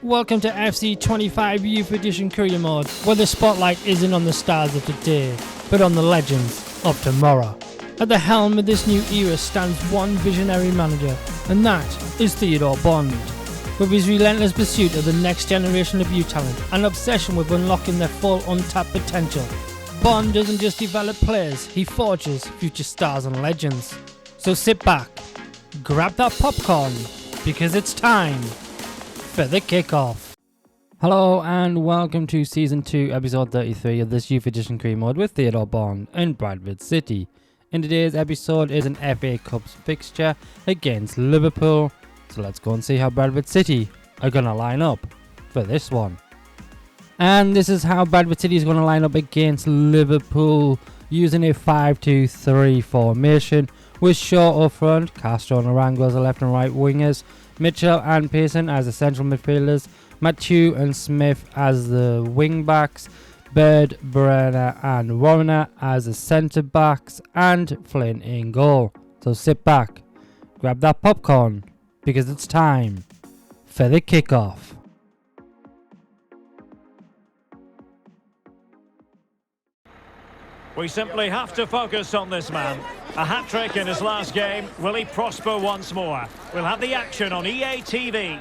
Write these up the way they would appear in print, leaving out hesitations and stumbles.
Welcome to FC25 Youth Edition Career Mode, where the spotlight isn't on the stars of today, but on the legends of tomorrow. At the helm of this new era stands one visionary manager, and that is Theodore Bond. With his relentless pursuit of the next generation of youth talent and obsession with unlocking their full untapped potential, Bond doesn't just develop players, he forges future stars and legends. So sit back, grab that popcorn, because it's time for the kickoff. Hello and welcome to Season 2, Episode 33 of this Youth Edition Career Mode with Theodore Bond in Bradford City. In today's episode is an FA Cup fixture against Liverpool, so let's go and see how Bradford City are going to line up for this one. And this is how Bradford City is going to line up against Liverpool, using a 5-2-3 formation with Shaw up front, Castro and Arango as the left and right wingers, Mitchell and Pearson as the central midfielders, Matthew and Smith as the wing backs, Bird, Brenner and Warner as the centre backs, and Flynn in goal. So sit back, grab that popcorn, because it's time for the kickoff. We simply have to focus on this man. A hat-trick in his last game. Will he prosper once more? We'll have the action on EA TV.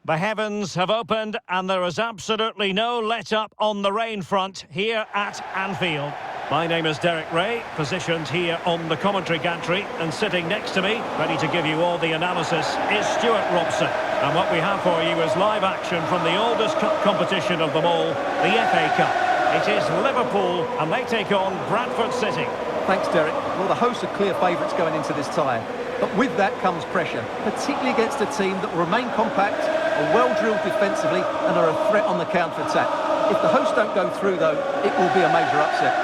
The heavens have opened and there is absolutely no let-up on the rain front here at Anfield. My name is Derek Ray, positioned here on the commentary gantry, and sitting next to me, ready to give you all the analysis, is Stuart Robson. And what we have for you is live action from the oldest cup competition of them all, the FA Cup. It is Liverpool, and they take on Bradford City. Thanks, Derek. Well, the hosts are clear favourites going into this tie. But with that comes pressure, particularly against a team that will remain compact, are well-drilled defensively, and are a threat on the counter-attack. If the hosts don't go through, though, it will be a major upset.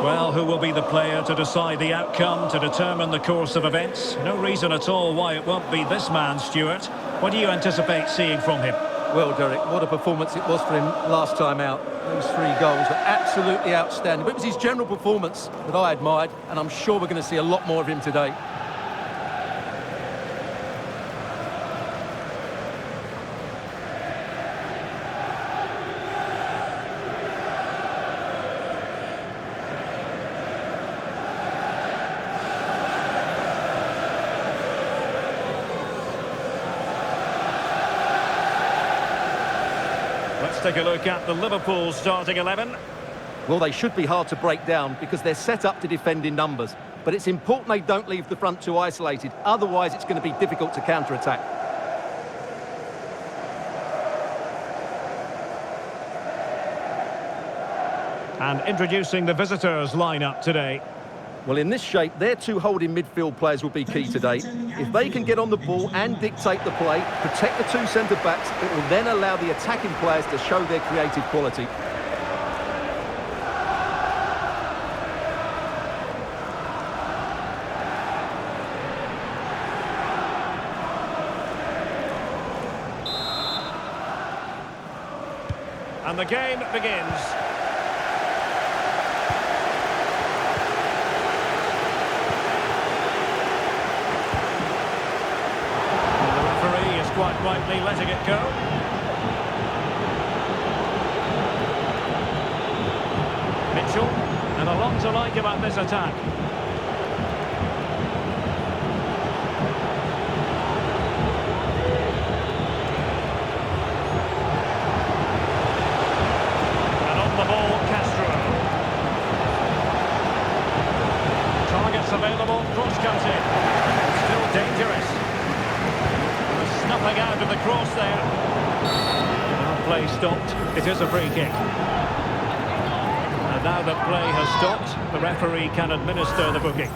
Well, who will be the player to decide the outcome, to determine the course of events? No reason at all why it won't be this man, Stuart. What do you anticipate seeing from him? Well, Derek, what a performance it was for him last time out. Those 3 goals were absolutely outstanding. But it was his general performance that I admired, and I'm sure we're going to see a lot more of him today. Let's take a look at the Liverpool starting 11. Well, they should be hard to break down because they're set up to defend in numbers. But it's important they don't leave the front too isolated. Otherwise, it's going to be difficult to counter-attack. And introducing the visitors lineup today. Well, in this shape, their 2 holding midfield players will be key today. If they can get on the ball and dictate the play, protect the 2 centre-backs, it will then allow the attacking players to show their creative quality. And the game begins. Quite rightly letting it go. Mitchell, and a lot to like about this attack. And on the ball, Castro. Targets available, cross-cutting. Still dangerous. Nothing out of the cross there. Now play stopped. It is a free kick. And now that play has stopped, the referee can administer the booking.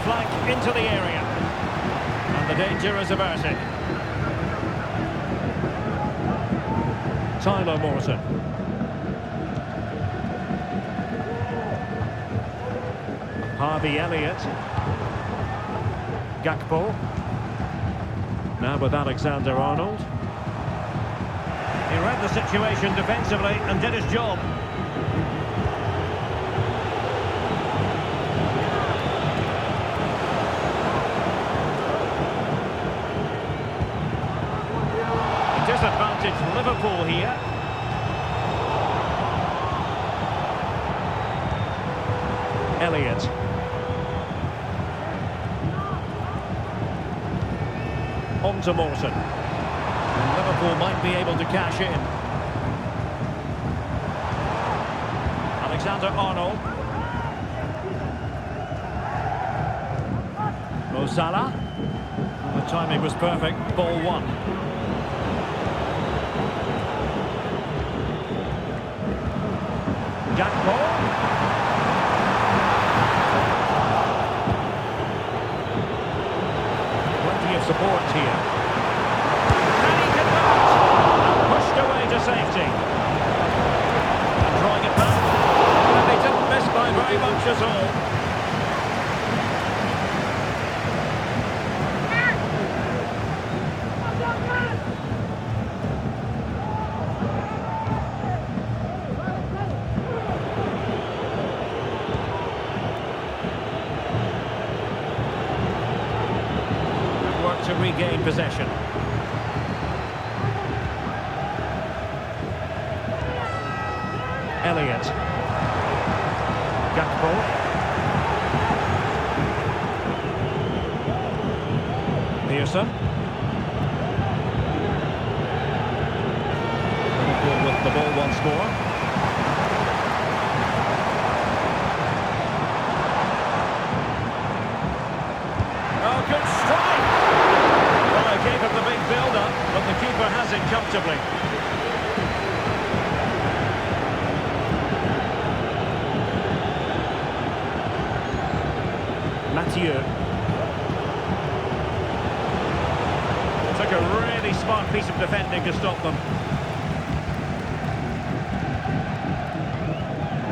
flank into the area. And the danger is averted. Tyler Morton. Harvey Elliott. Gakpo. Now with Alexander-Arnold. He read the situation defensively and did his job. Disadvantage Liverpool here. Elliott. On to Morton. And Liverpool might be able to cash in. Alexander-Arnold. Mo Salah. The timing was perfect. Ball one. Gakpo. Plenty of support here. And he convert! And pushed away to safety. And drawing it back. And they didn't miss by very much at all. To regain possession. Elliott. Gakpo. Pearson. Liverpool with the ball once more. Oh, good strike! Gave him the big build-up, but the keeper has it comfortably. Mathieu. Took a really smart piece of defending to stop them.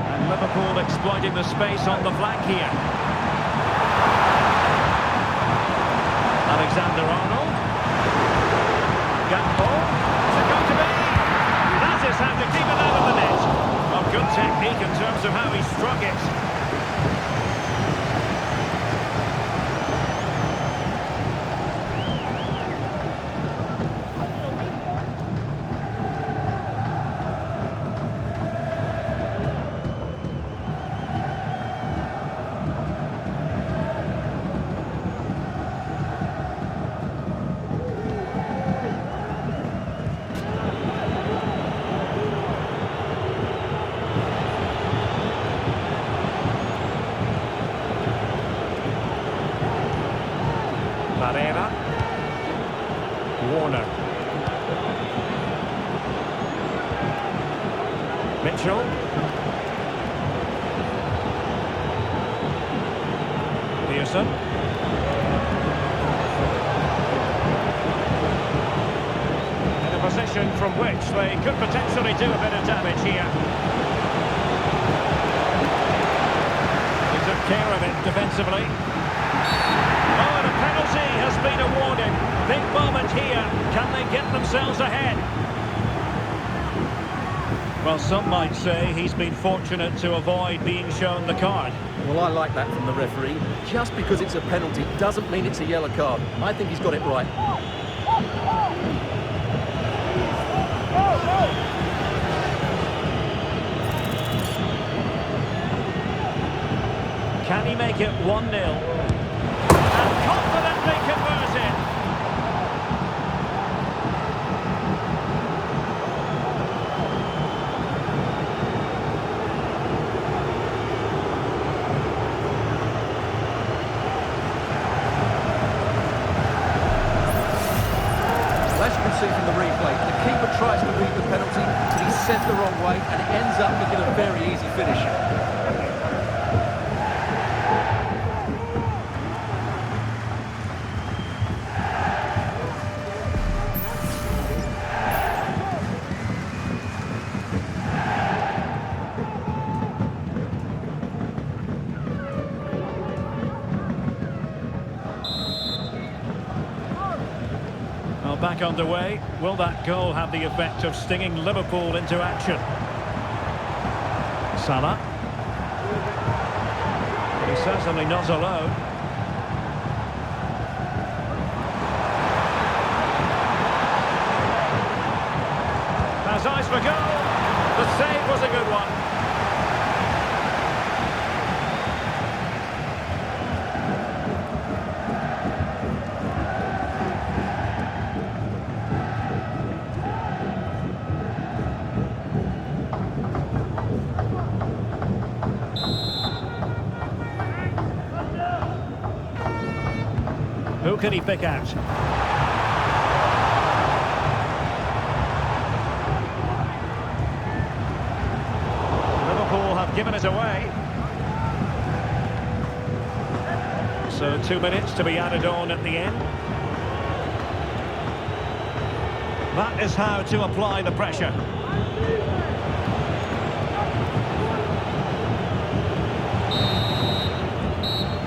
And Liverpool exploiting the space on the flank here. Alexander-Arnold. Gakpo, is it going to be? That is how to keep it out of the net. Well, good technique in terms of how he struck it. Warner. Mitchell. Pearson. In a position from which they could potentially do a bit of damage here. They took care of it defensively. Oh, and a penalty has been awarded. Big moment here. Can they get themselves ahead? Well, some might say he's been fortunate to avoid being shown the card. Well, I like that from the referee. Just because it's a penalty doesn't mean it's a yellow card. I think he's got it right. Can he make it 1-0? And confidently converted. As you can see from the replay, the keeper tries to read the penalty, but he's sent the wrong way, and it ends up making a very easy finish. Well, back underway. Will that goal have the effect of stinging Liverpool into action? Salah. He's certainly not alone. Has eyes for goal. The save was a good one. Who can he pick out? Liverpool have given it away. So 2 minutes to be added on at the end. That is how to apply the pressure.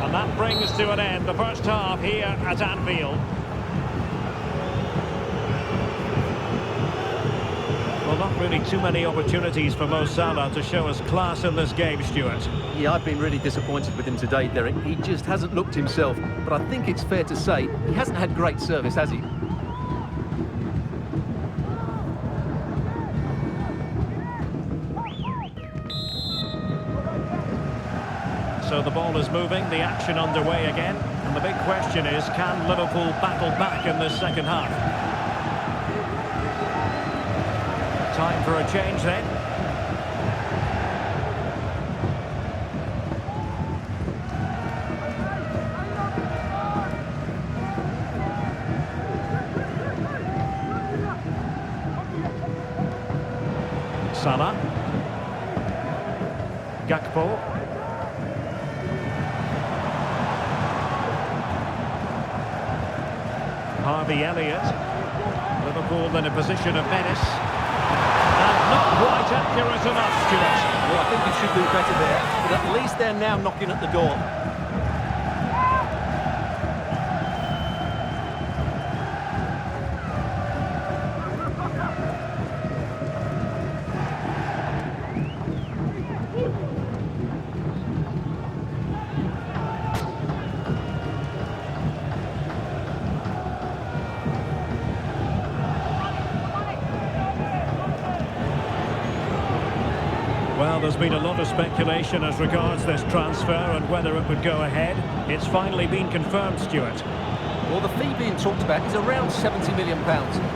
And that brings to an end the first half here at Anfield. Well, not really too many opportunities for Mo Salah to show us class in this game, Stuart. Yeah, I've been really disappointed with him today, Derek. He just hasn't looked himself. But I think it's fair to say he hasn't had great service, has he? So the ball is moving, the action underway again. And the big question is, can Liverpool battle back in this second half? Time for a change then. Salah. Gakpo. Harvey Elliott. Liverpool in a position of menace. And not quite accurate enough, Stuart. Well, I think he should do better there, but at least they're now knocking at the door. Well, there's been a lot of speculation as regards this transfer and whether it would go ahead. It's finally been confirmed, Stuart. Well, the fee being talked about is around £70 million,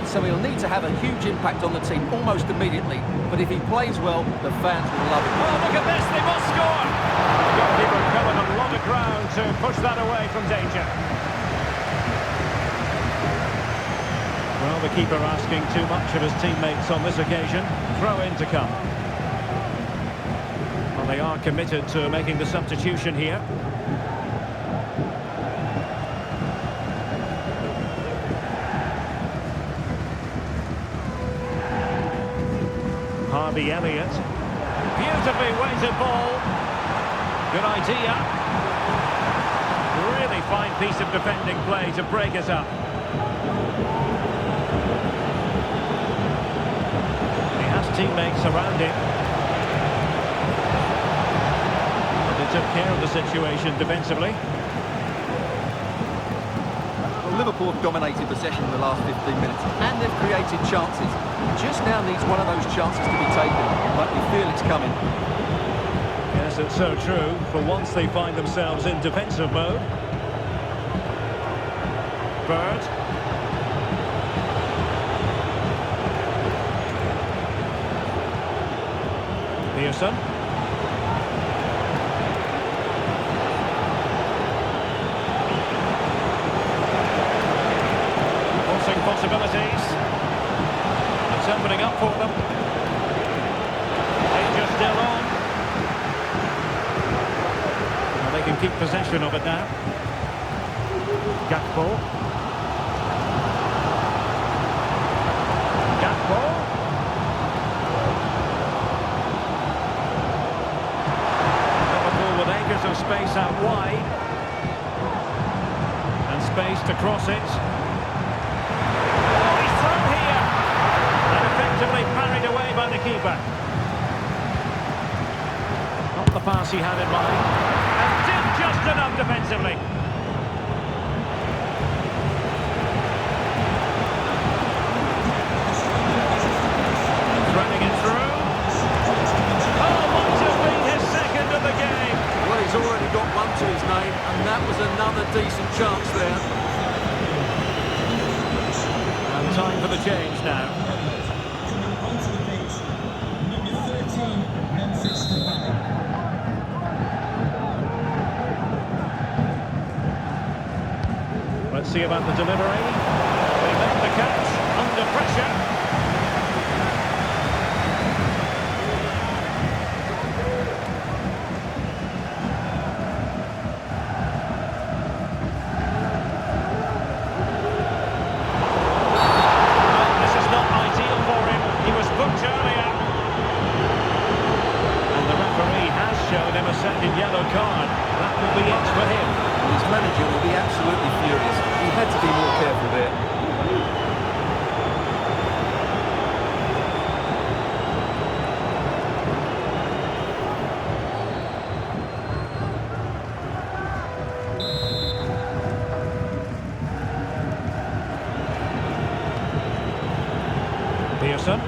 so he'll need to have a huge impact on the team almost immediately. But if he plays well, the fans will love him. Oh, look at this, they must score! The goalkeeper covered a lot of ground to push that away from danger. Well, the keeper asking too much of his teammates on this occasion. Throw in to come. Well, they are committed to making the substitution here. Harvey Elliott. Beautifully weighted ball. Good idea. Really fine piece of defending play to break it up. He has teammates around him. But they took care of the situation defensively. Well, Liverpool have dominated possession in the last 15 minutes, and they've created chances. Just now needs one of those chances to be taken, but we feel it's coming. Yes, it's so true. For once they find themselves in defensive mode. Bird. Pearson. Forcing possibilities. It's opening up for them. Danger still on. Well, they can keep possession of it now. Gakpo. Gakpo. Liverpool with acres of space out wide. And space to cross it. he had in mind. And did just enough defensively. Threading it through. Oh, might have been his second of the game. Well, he's already got one to his name, and that was another decent chance there. And time for the change now. Let's see about the delivery. They make the catch under pressure. Well, this is not ideal for him. He was booked earlier. And the referee has shown him a second yellow card. That will be it for him. His manager will be absolutely furious. He had to be more careful there. Pearson.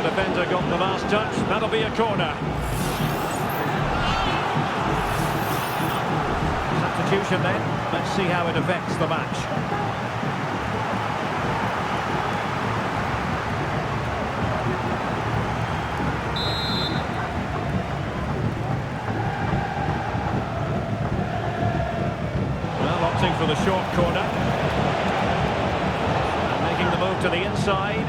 Defender got the last touch. That'll be a corner. Substitution then. Let's see how it affects the match. Well, opting for the short corner. And making the move to the inside.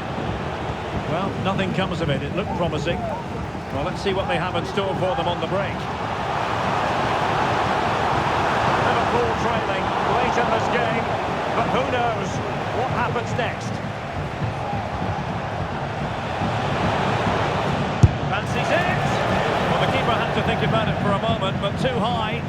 Well, nothing comes of it. It looked promising. Well, let's see what they have in store for them on the break. Liverpool trailing late in this game, but who knows what happens next. Fancies it! Well, the keeper had to think about it for a moment, but too high.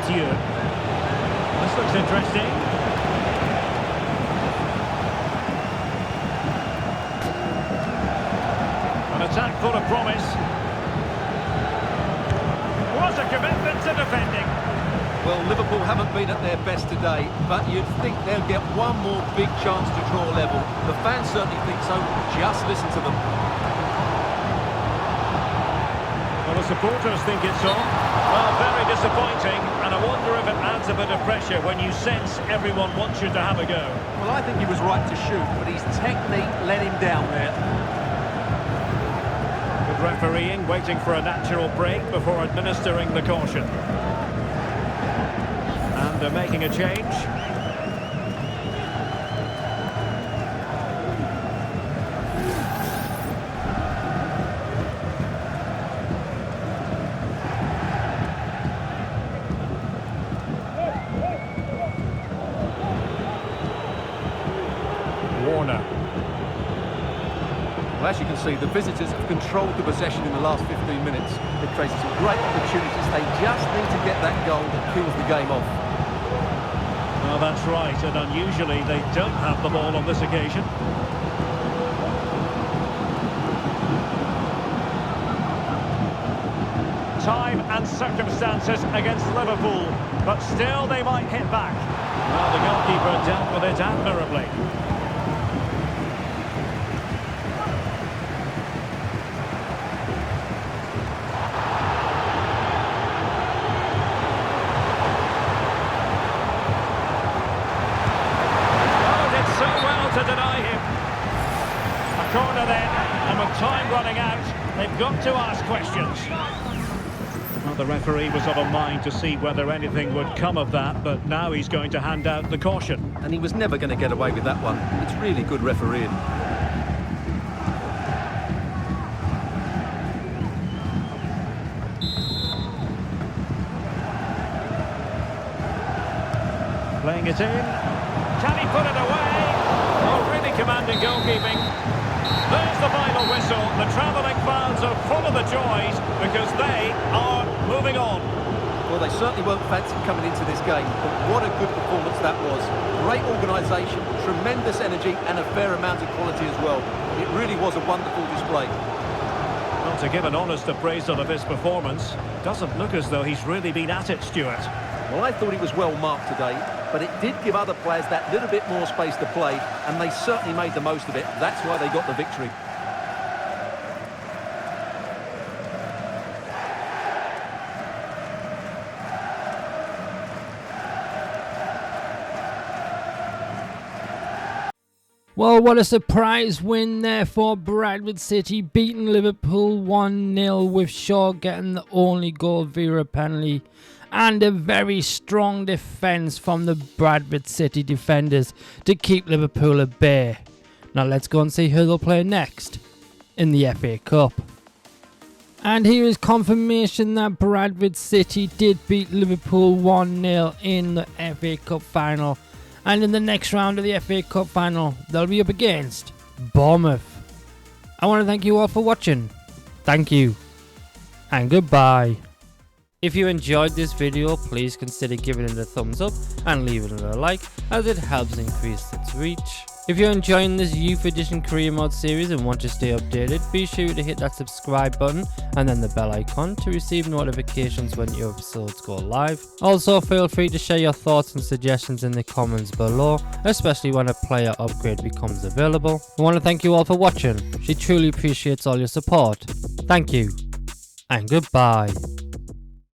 This looks interesting. An attack full of promise. What a commitment to defending. Well, Liverpool haven't been at their best today, but you'd think they'll get one more big chance to draw level. The fans certainly think so. Just listen to them. Well, the supporters think it's on. Well, very disappointing, and I wonder if it adds a bit of pressure when you sense everyone wants you to have a go. Well, I think he was right to shoot, but his technique let him down there. Good refereeing, waiting for a natural break before administering the caution. And they're making a change. Warner. Well, as you can see, the visitors have controlled the possession in the last 15 minutes. They've created some great opportunities. They just need to get that goal that kills the game off. Well, that's right, and unusually they don't have the ball on this occasion. Time and circumstances against Liverpool, but still they might hit back. Well, the goalkeeper dealt with it admirably. To deny him. A corner then, and with time running out, they've got to ask questions. Well, The referee was of a mind to see whether anything would come of that, but now he's going to hand out the caution. And he was never going to get away with that one. It's really good refereeing. Playing it in. Can he put it away? Oh, really commanding goalkeeping. There's the final whistle. The travelling fans are full of the joys because they are moving on. Well, they certainly weren't fancy coming into this game, but what a good performance that was. Great organisation, tremendous energy and a fair amount of quality as well. It really was a wonderful display. Well, to give an honest appraisal of his performance, doesn't look as though he's really been at it, Stuart. Well, I thought he was well marked today, but it did give other players that little bit more space to play, and they certainly made the most of it. That's why they got the victory. Well, what a surprise win there for Bradford City, beating Liverpool 1-0 with Shaw getting the only goal via a penalty. And a very strong defence from the Bradford City defenders to keep Liverpool at bay. Now let's go and see who they'll play next in the FA Cup. And here is confirmation that Bradford City did beat Liverpool 1-0 in the FA Cup final. And in the next round of the FA Cup final, they'll be up against Bournemouth. I want to thank you all for watching. Thank you. And goodbye. If you enjoyed this video, please consider giving it a thumbs up and leaving it a like, as it helps increase its reach. If you're enjoying this Youth Edition Career Mode series and want to stay updated, be sure to hit that subscribe button and then the bell icon to receive notifications when new episodes go live. Also, feel free to share your thoughts and suggestions in the comments below, especially when a player upgrade becomes available. I want to thank you all for watching. She truly appreciates all your support. Thank you, and goodbye.